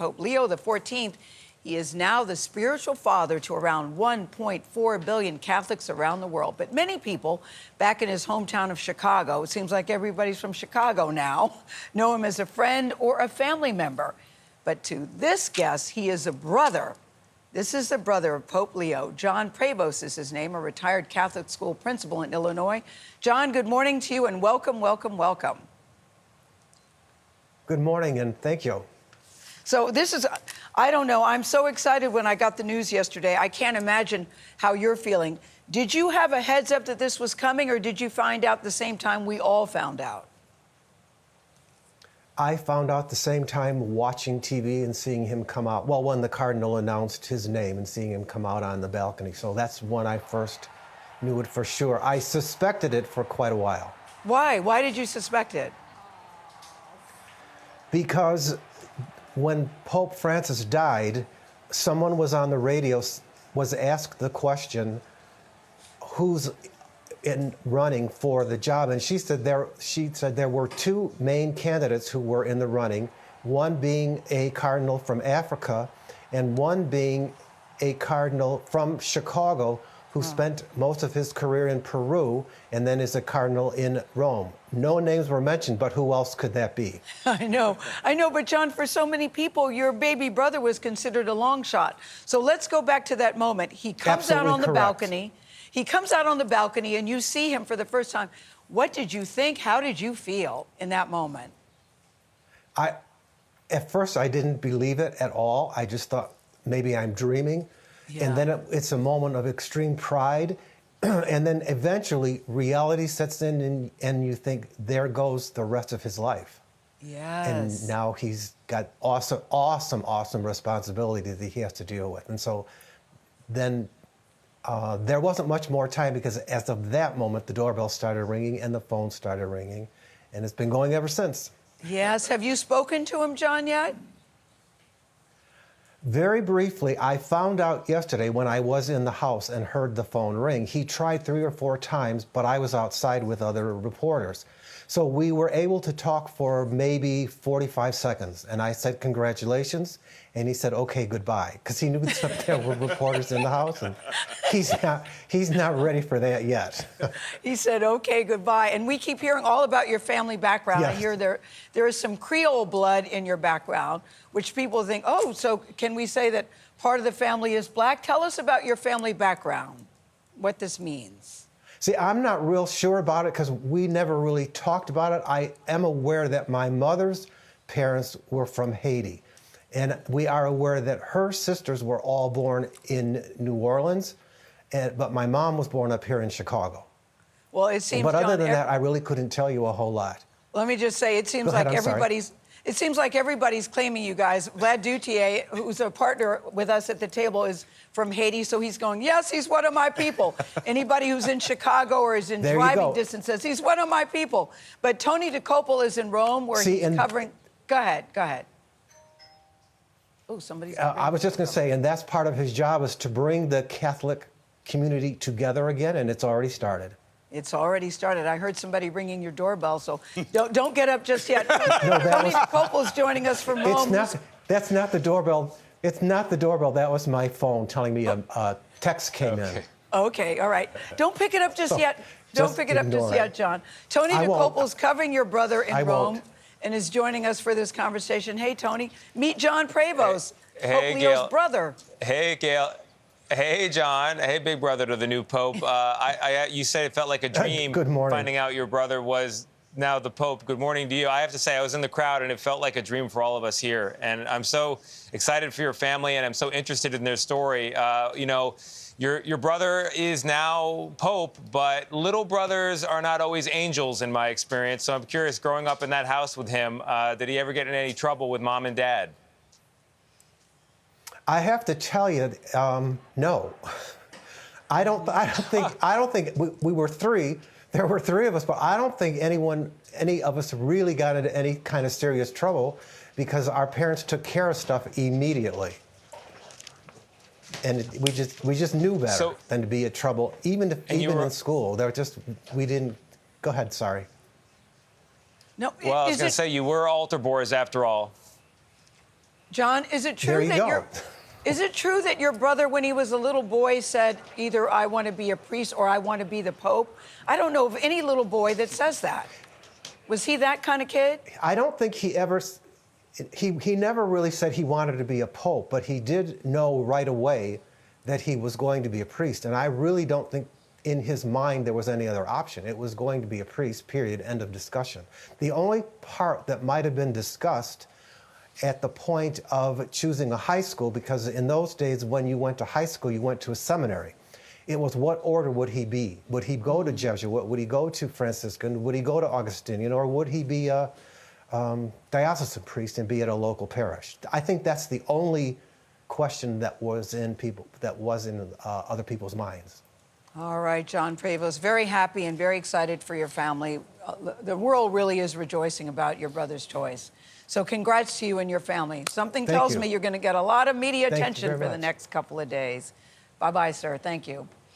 Pope Leo XIV. He is now the spiritual father to around 1.4 billion Catholics around the world. But many people back in his hometown of Chicago, it seems like everybody's from Chicago now, know him as a friend or a family member. But to this guest, he is a brother. This is the brother of Pope Leo. John Prevost is his name, a retired Catholic school principal in Illinois. John, good morning to you and welcome, welcome, welcome. Good morning and thank you. So this is, I don't know, I'm so excited when I got the news yesterday. I can't imagine how you're feeling. Did you have a heads up that this was coming, or did you find out the same time we all found out? I found out the same time watching TV and seeing him come out. Well, when the Cardinal announced his name and seeing him come out on the balcony. So that's when I first knew it for sure. I suspected it for quite a while. Why? Why did you suspect it? Because when Pope Francis died, someone was on the radio, was asked the question, who's in running for the job? And she said there were two main candidates who were in the running, one being a cardinal from Africa and one being a cardinal from Chicago who spent most of his career in Peru and then is a cardinal in Rome. No names were mentioned, but who else could that be? I know, but John, for so many people, your baby brother was considered a long shot. So let's go back to that moment. He comes out on the balcony. He comes out on the balcony and you see him for the first time. What did you think? How did you feel in that moment? At first, I didn't believe it at all. I just thought maybe I'm dreaming. Yeah. And then it's a moment of extreme pride. And then eventually reality sets in and you think, there goes the rest of his life. Yes. And now he's got awesome responsibility that he has to deal with. And so then there wasn't much more time, because as of that moment, the doorbell started ringing and the phone started ringing. And it's been going ever since. Yes. Have you spoken to him, John, yet? Very briefly, I found out yesterday when I was in the house and heard the phone ring. He tried 3 or 4 times, but I was outside with other reporters. So we were able to talk for maybe 45 seconds. And I said, congratulations. And he said, okay, goodbye. Because he knew that there were reporters in the house. And he's not ready for that yet. He said, okay, goodbye. And we keep hearing all about your family background. Yes. I hear there is some Creole blood in your background, which people think, oh, so can we say that part of the family is black? Tell us about your family background, what this means. See, I'm not real sure about it because we never really talked about it. I am aware that my mother's parents were from Haiti. And we are aware that her sisters were all born in New Orleans, but my mom was born up here in Chicago. Well, it seems, but other John, than that, I really couldn't tell you a whole lot. Let me just say, it seems like everybody's claiming you guys. Vlad Dutier, who's a partner with us at the table, is from Haiti, so he's going, yes, he's one of my people. Anybody who's in Chicago or is in driving distance says, he's one of my people. But Tony Dokoupil is in Rome, where he's covering... Go ahead. Oh, somebody's... I was just going to say, and that's part of his job, is to bring the Catholic community together again, and it's already started. It's already started. I heard somebody ringing your doorbell, so don't get up just yet. Tony Dokoupil is joining us from Rome. That's not the doorbell. It's not the doorbell. That was my phone telling me a text came in. Okay, all right. Don't pick it up just yet. Don't pick it up just yet, John. Tony Dokoupil is covering your brother in Rome and is joining us for this conversation. Hey, Tony, meet John Prevost, Pope Leo's brother. Hey, Gayle. Hey, John. Hey, big brother to the new Pope. You said it felt like a dream. Good morning. Finding out your brother was now the Pope. Good morning to you. I have to say, I was in the crowd, and it felt like a dream for all of us here. And I'm so excited for your family, and I'm so interested in their story. You know, your brother is now Pope, but little brothers are not always angels, in my experience. So I'm curious, growing up in that house with him, did he ever get in any trouble with mom and dad? I have to tell you, no. I don't think we were 3. There were 3 of us, but I don't think any of us really got into any kind of serious trouble because our parents took care of stuff immediately. And we just knew better than to be in trouble, even in school. We didn't. Go ahead. Sorry. No. Well, I was going to say you were altar boys after all. John, is it true There you that go. is it true that your brother, when he was a little boy, said either I want to be a priest or I want to be the Pope? I don't know of any little boy that says that. Was he that kind of kid? I don't think he ever, he never really said he wanted to be a pope, but he did know right away that he was going to be a priest. And I really don't think in his mind there was any other option. It was going to be a priest, period, end of discussion. The only part that might have been discussed at the point of choosing a high school, because in those days when you went to high school, you went to a seminary. It was what order would he be? Would he go to Jesuit? Would he go to Franciscan? Would he go to Augustinian? Or would he be a diocesan priest and be at a local parish? I think that's the only question that was in other people's minds. All right, John Prevost, very happy and very excited for your family. The world really is rejoicing about your brother's choice. So congrats to you and your family. Something tells me you're going to get a lot of media attention for the next couple of days. Bye-bye, sir. Thank you.